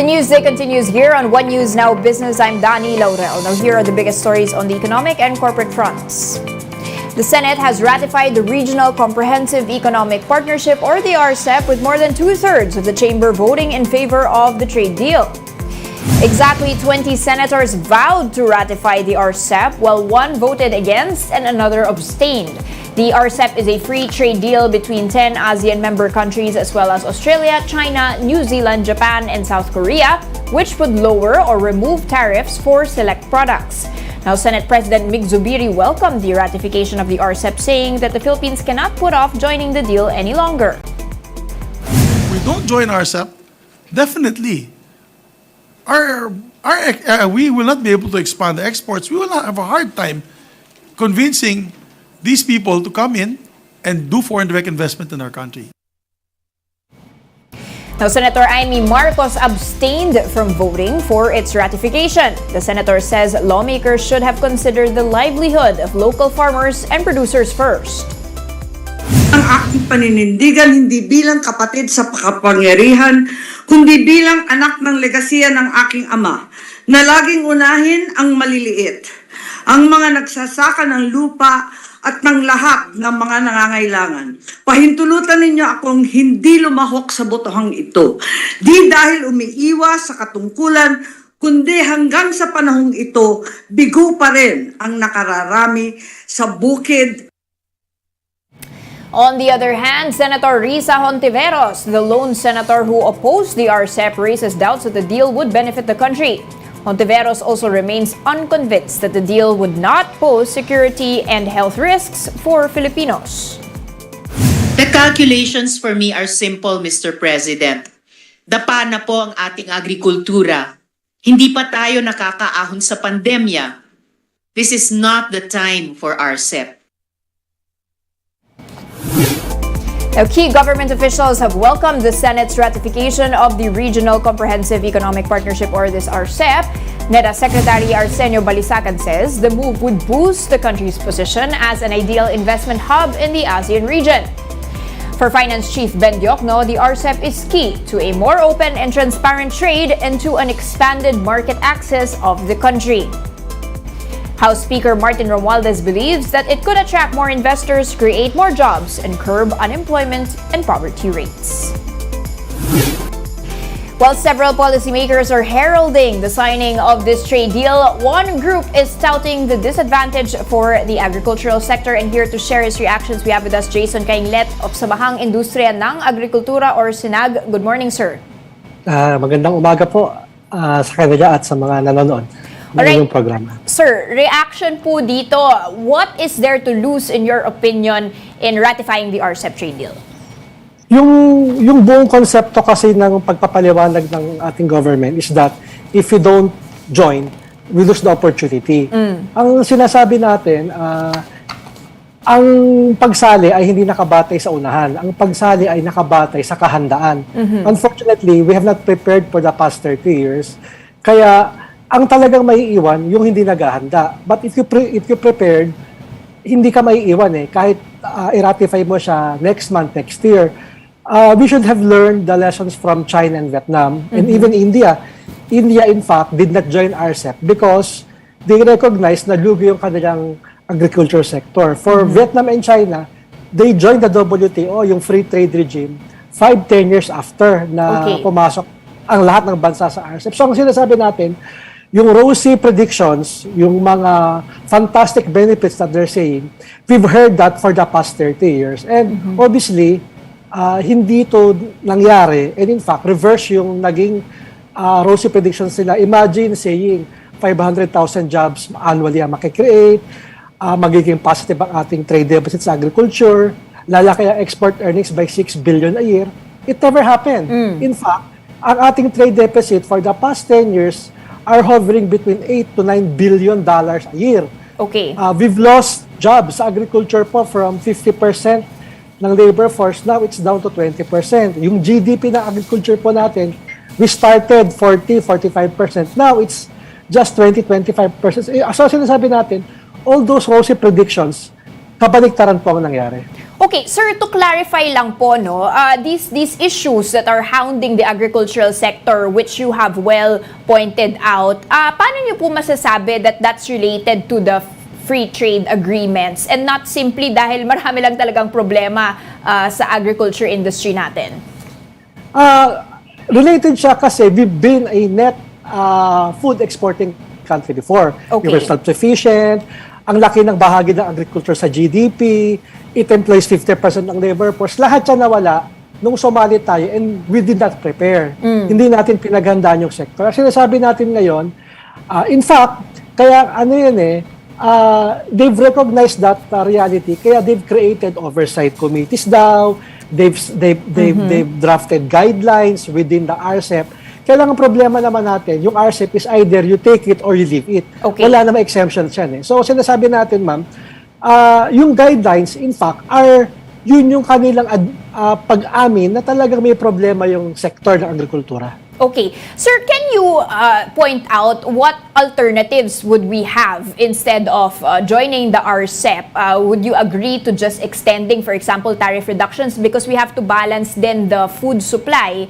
Newsday continues here on One News Now Business. I'm Dani Laurel. Now here are the biggest stories on the economic and corporate fronts. The Senate has ratified the Regional Comprehensive Economic Partnership or the RCEP with more than two-thirds of the chamber voting in favor of the trade deal. Exactly 20 senators vowed to ratify the RCEP while one voted against and another abstained. The RCEP is a free trade deal between 10 ASEAN member countries as well as Australia, China, New Zealand, Japan, and South Korea, which would lower or remove tariffs for select products. Now, Senate President Mig Zubiri welcomed the ratification of the RCEP, saying that the Philippines cannot put off joining the deal any longer. We don't join RCEP, definitely. We will not be able to expand the exports. We will not have a hard time convincing these people to come in and do foreign direct investment in our country. Now, Senator Amy Marcos abstained from voting for its ratification. The senator says lawmakers should have considered the livelihood of local farmers and producers first. Ang aking paninindigan hindi bilang kapatid sa kapangyarihan, kundi bilang anak ng legasiya ng aking ama, na laging unahin ang maliliit, ang mga nagsasaka ng lupa at ng lahat ng mga nangangailangan. Pahintulutan ninyo akong hindi lumahok sa botohang ito. Di dahil umiiwas sa katungkulan, kundi hanggang sa panahong ito, bigo pa rin ang nakararami sa bukid. On the other hand, Senator Risa Hontiveros, the lone senator who opposed the RCEP, raises doubts that the deal would benefit the country. Hontiveros also remains unconvinced that the deal would not pose security and health risks for Filipinos. The calculations for me are simple, Mr. President. Dapa na po ang ating agrikultura. Hindi pa tayo nakakaahon sa pandemya. This is not the time for RCEP. Now, key government officials have welcomed the Senate's ratification of the Regional Comprehensive Economic Partnership or this RCEP. NEDA Secretary Arsenio Balisacan says the move would boost the country's position as an ideal investment hub in the ASEAN region. For Finance Chief Ben Diokno, the RCEP is key to a more open and transparent trade and to an expanded market access of the country. House Speaker Martin Romualdez believes that it could attract more investors, create more jobs, and curb unemployment and poverty rates. While several policymakers are heralding the signing of this trade deal, one group is touting the disadvantage for the agricultural sector. And here to share his reactions, we have with us Jason Cainglet of Samahang Industriya ng Agrikultura or SINAG. Good morning, sir. Magandang umaga po sa kanila at sa mga nanonood ng inyong programa. Sir, reaction po dito, what is there to lose in your opinion in ratifying the RCEP trade deal? Yung buong konsepto kasi ng pagpapaliwanag ng ating government is that if you don't join, we lose the opportunity. Ang sinasabi natin, ang pagsali ay hindi nakabatay sa unahan. Ang pagsali ay nakabatay sa kahandaan. Unfortunately, we have not prepared for the past 30 years. Kaya ang talagang maiiwan, yung hindi naghahanda. But if you prepared, hindi ka maiiwan eh. Kahit i-ratify mo siya next month, next year. We should have learned the lessons from China and Vietnam and even India. India, in fact, did not join RCEP because they recognized na lugi yung kanilang agriculture sector. For Vietnam and China, they joined the WTO, yung free trade regime, 5-10 years after na pumasok ang lahat ng bansa sa RCEP. So ang sinasabi natin, yung rosy predictions, yung mga fantastic benefits that they're saying, we've heard that for the past 30 years. And obviously, hindi to nangyari. And in fact, reverse yung naging rosy predictions nila. Imagine saying 500,000 jobs annually ang makikreate, magiging positive ang ating trade deficit sa agriculture, lalaki ang export earnings by 6 billion a year. It never happened. In fact, ang ating trade deficit for the past 10 years are hovering between 8 to 9 billion dollars a year. Okay. We've lost jobs sa agriculture po from 50% ng labor force, now it's down to 20%. Yung GDP ng agriculture po natin, we started 40-45%. Now it's just 20-25%. So sinasabi natin, all those rosy predictions, kabaliktaran po ang nangyari. Okay, sir, to clarify lang po, no, these issues that are hounding the agricultural sector, which you have well pointed out, paano niyo po masasabi that that's related to the free trade agreements and not simply dahil marami lang talagang problema sa agriculture industry natin? Related siya kasi we've been a net food exporting country before. Okay. We were self-sufficient. Ang laki ng bahagi ng agriculture sa GDP. It employs 50% ng labor force. Lahat siya nawala nung sumali tayo and we did not prepare. Hindi natin pinaghandaan yung sector. Ang sinasabi natin ngayon, in fact, kaya ano yun they've recognized that reality. Kaya they've created oversight committees daw. They've drafted guidelines within the RCEP. Kaya lang ang problema naman natin, yung RCEP is either you take it or you leave it. Okay. Wala namang exemptions yan. So sinasabi natin, ma'am, yung guidelines, in fact, yun yung kanilang pag-amin na talagang may problema yung sektor ng agrikultura. Okay. Sir, can you point out what alternatives would we have instead of joining the RCEP? Would you agree to just extending, for example, tariff reductions because we have to balance then the food supply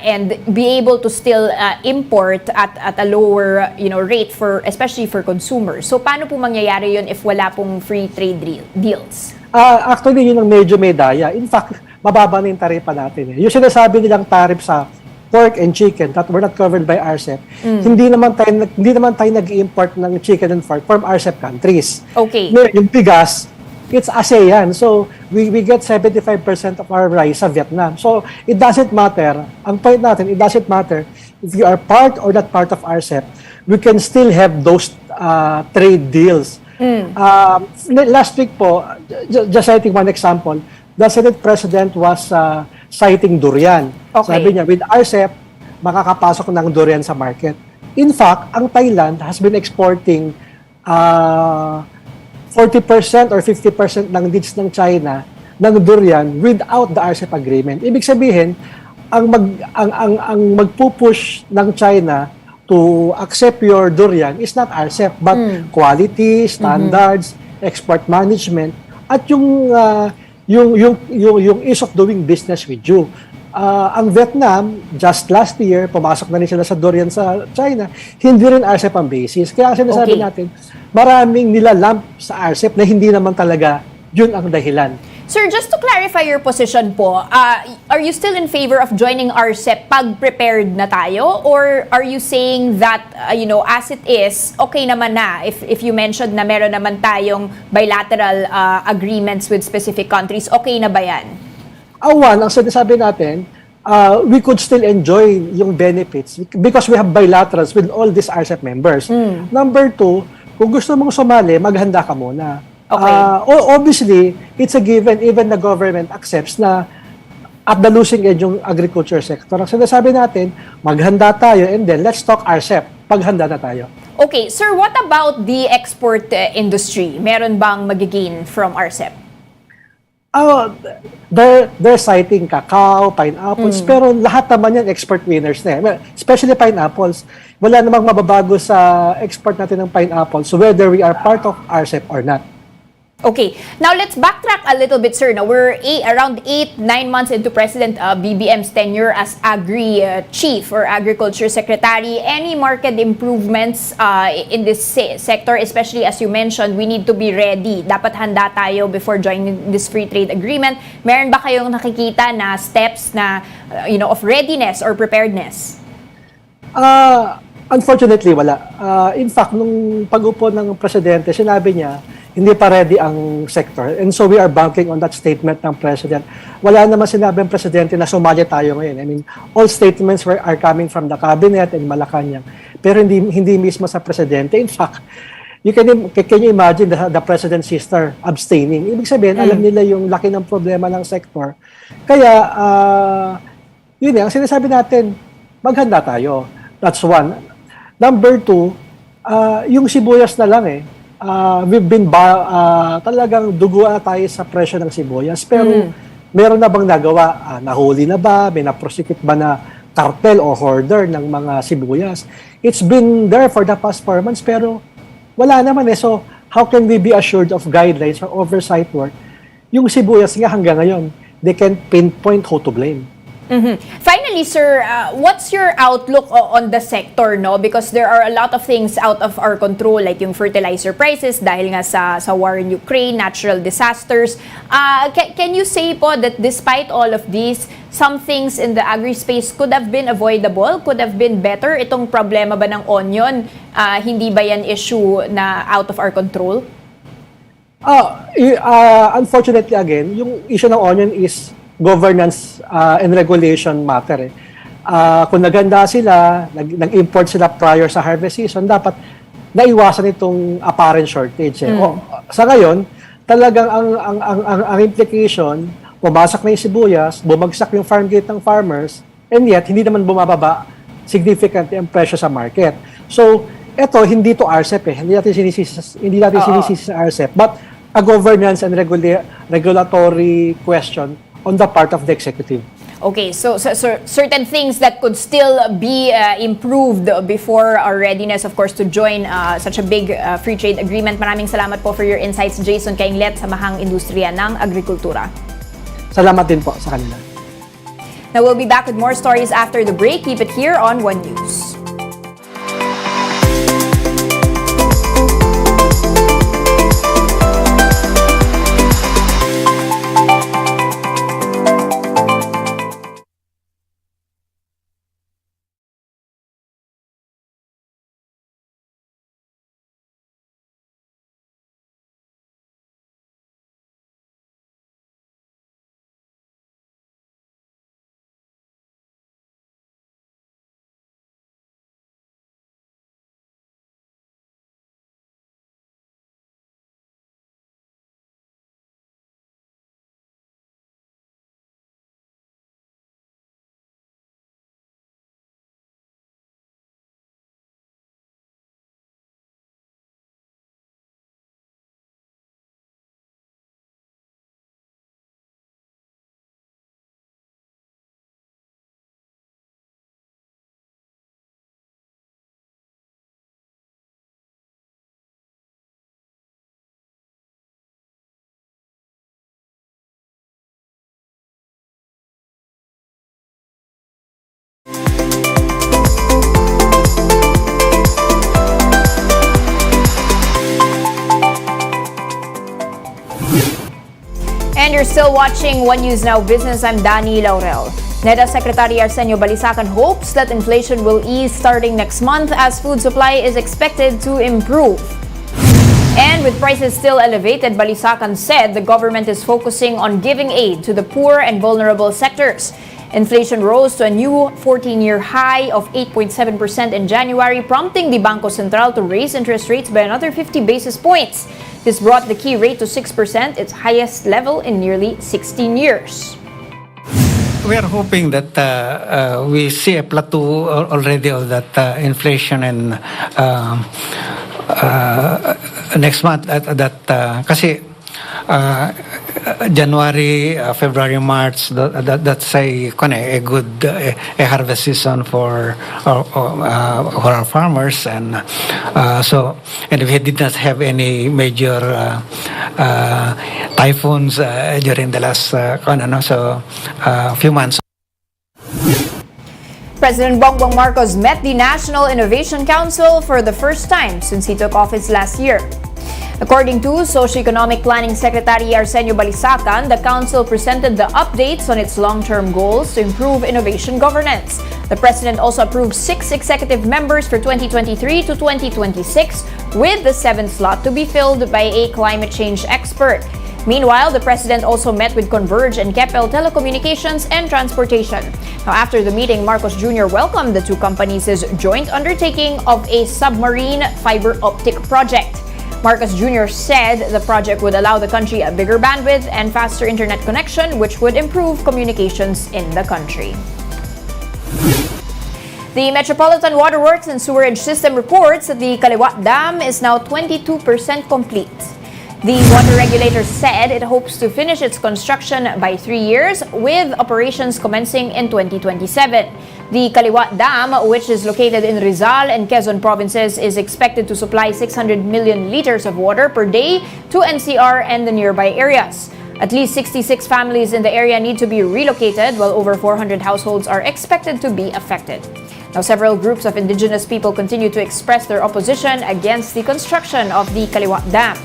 and be able to still import at a lower rate for especially for consumers. So paano po mangyayari yun if wala pong free trade deals? Actually, yun ang medyo may daya. In fact, mababa na yung taripa natin. Yung sinasabi nilang tariff sa pork and chicken that were not covered by RCEP, hindi naman tayo nag-import ng chicken and pork from RCEP countries. Okay. Yung bigas, it's ASEAN. So, we get 75% of our rice sa Vietnam. So, it doesn't matter. Ang point natin, it doesn't matter if you are part or not part of RCEP, we can still have those trade deals. Last week po, just citing one example, the Senate President was citing durian. Okay. Sabi niya, with RCEP, makakapasok ng durian sa market. In fact, ang Thailand has been exporting 40% or 50% ng needs ng China ng durian without the RCEP agreement. Ibig sabihin, ang magpupush ng China to accept your durian is not RCEP, but quality, standards, export management, at yung ease of doing business with you. Ang Vietnam, just last year, pumasok na rin sila sa durian sa China, hindi rin RCEP ang basis. Kaya sinasabi natin, maraming nilalamp sa RCEP na hindi naman talaga yun ang dahilan. Sir, just to clarify your position po, are you still in favor of joining RCEP pag prepared na tayo? Or are you saying that, as it is, okay naman na if you mentioned na meron naman tayong bilateral agreements with specific countries, okay na ba yan? One, ang sinasabi natin, we could still enjoy yung benefits because we have bilaterals with all these RCEP members. Number two, kung gusto mong sumali, maghanda ka muna. Okay. Obviously, it's a given, even the government accepts na at the losing edge yung agriculture sector. Ang sinasabi natin, maghanda tayo and then let's talk RCEP. Paghanda na tayo. Okay, sir, what about the export industry? Meron bang magigain from RCEP? They're citing cacao, pineapples, pero lahat naman yan export winners na. Well, especially pineapples. Wala namang mababago sa export natin ng pineapples whether we are part of RCEP or not. Okay, now let's backtrack a little bit, sir. Now we're around 8-9 months into President BBM's tenure as Agri-Chief or Agriculture Secretary. Any market improvements in this sector, especially as you mentioned, we need to be ready. Dapat handa tayo before joining this free trade agreement. Meron ba kayong nakikita na steps na, of readiness or preparedness? Unfortunately, wala. In fact, nung pag-upo ng presidente, sinabi niya, hindi pa ready ang sector. And so we are banking on that statement ng president. Wala naman sinabi ang presidente na sumali tayo ngayon. I mean, all statements are coming from the cabinet and Malacanang. Pero hindi mismo sa presidente. In fact, can you imagine the president's sister abstaining? Ibig sabihin, alam nila yung laki ng problema ng sector. Kaya, yun ang sinasabi natin, maghanda tayo. That's one. Number two, yung sibuyas na lang we've been talagang duguan tayo sa presyo ng sibuyas. Pero meron na bang nagawa? Nahuli na ba? May na-prosecute ba na cartel o hoarder ng mga sibuyas? It's been there for the past 4 months pero wala naman So, how can we be assured of guidelines or oversight work Yung sibuyas nga hanggang ngayon, they can pinpoint who to blame. Finally, sir, what's your outlook on the sector, no? Because there are a lot of things out of our control, like yung fertilizer prices dahil nga sa war in Ukraine, natural disasters. Can you say po that despite all of these, some things in the agri-space could have been avoidable, could have been better? Itong problema ba ng onion, hindi ba yan issue na out of our control? Unfortunately again, yung issue ng onion is governance and regulation matter. Kung naganda sila, nag-import sila prior sa harvest season, dapat naiwasan itong apparent shortage. Sa ngayon, talagang ang implication, pumasak na yung sibuyas, bumagsak yung farm gate ng farmers, and yet hindi naman bumababa significantly ang presyo sa market. So, eto hindi to RCEP hindi natin sinisisi sa RCEP, but a governance and regulatory question on the part of the executive. Okay, so certain things that could still be improved before our readiness, of course, to join such a big free trade agreement. Maraming salamat po for your insights, Jason Kainglet, sa Mahang Industriya ng Agrikultura. Salamat din po sa kanila. Now, we'll be back with more stories after the break. Keep it here on One News. And you're still watching One News Now Business. I'm Dani Laurel. NEDA Secretary Arsenio Balisacan hopes that inflation will ease starting next month as food supply is expected to improve. And with prices still elevated, Balisacan said the government is focusing on giving aid to the poor and vulnerable sectors. Inflation rose to a new 14-year high of 8.7% in January, prompting the Bangko Sentral to raise interest rates by another 50 basis points. This brought the key rate to 6%, its highest level in nearly 16 years. We are hoping that we see a plateau already of that inflation and next month kasi January, February, March, that's a good harvest season for our farmers, and and we did not have any major typhoons during the last few months. President Bongbong Marcos met the National Innovation Council for the first time since he took office last year. According to Socio-Economic Planning Secretary Arsenio Balisacan, the council presented the updates on its long-term goals to improve innovation governance. The president also approved 6 executive members for 2023 to 2026, with the 7th slot to be filled by a climate change expert. Meanwhile, the president also met with Converge and Keppel Telecommunications and Transportation. Now, after the meeting, Marcos Jr. welcomed the two companies' joint undertaking of a submarine fiber optic project. Marcos Jr. said the project would allow the country a bigger bandwidth and faster internet connection, which would improve communications in the country. The Metropolitan Waterworks and Sewerage System reports that the Kaliwa Dam is now 22% complete. The water regulator said it hopes to finish its construction by 3 years, with operations commencing in 2027. The Kaliwa Dam, which is located in Rizal and Quezon provinces, is expected to supply 600 million liters of water per day to NCR and the nearby areas. At least 66 families in the area need to be relocated, while over 400 households are expected to be affected. Now, several groups of indigenous people continue to express their opposition against the construction of the Kaliwat Dam.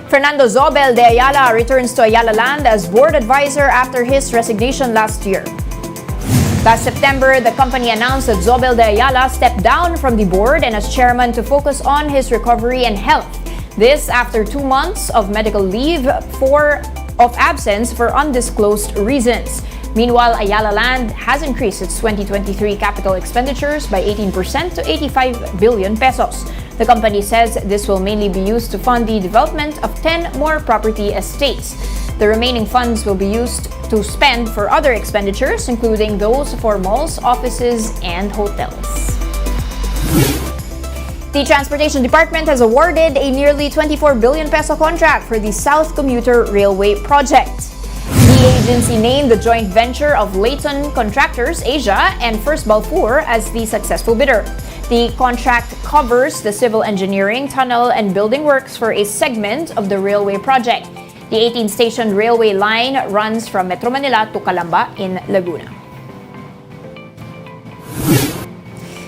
Fernando Zobel de Ayala returns to Ayala Land as board advisor after his resignation last year. Last September, the company announced that Zobel de Ayala stepped down from the board and as chairman to focus on his recovery and health. This after 2 months of medical leave of absence for undisclosed reasons. Meanwhile, Ayala Land has increased its 2023 capital expenditures by 18% to 85 billion pesos. The company says this will mainly be used to fund the development of 10 more property estates. The remaining funds will be used to spend for other expenditures, including those for malls, offices, and hotels. The Transportation Department has awarded a nearly 24 billion peso contract for the South Commuter Railway project. The agency named the joint venture of Leighton Contractors Asia and First Balfour as the successful bidder. The contract covers the civil engineering, tunnel, and building works for a segment of the railway project. The 18-station railway line runs from Metro Manila to Calamba in Laguna.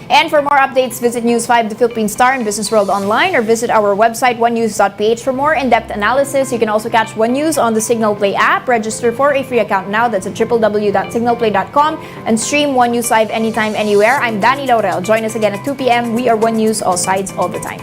And for more updates, visit News 5, the Philippine Star, and Business World Online, or visit our website, onenews.ph, for more in-depth analysis. You can also catch One News on the Signal Play app. Register for a free account now. That's at www.signalplay.com, and stream One News Live anytime, anywhere. I'm Danny Laurel. Join us again at 2 p.m. We are One News, all sides, all the time.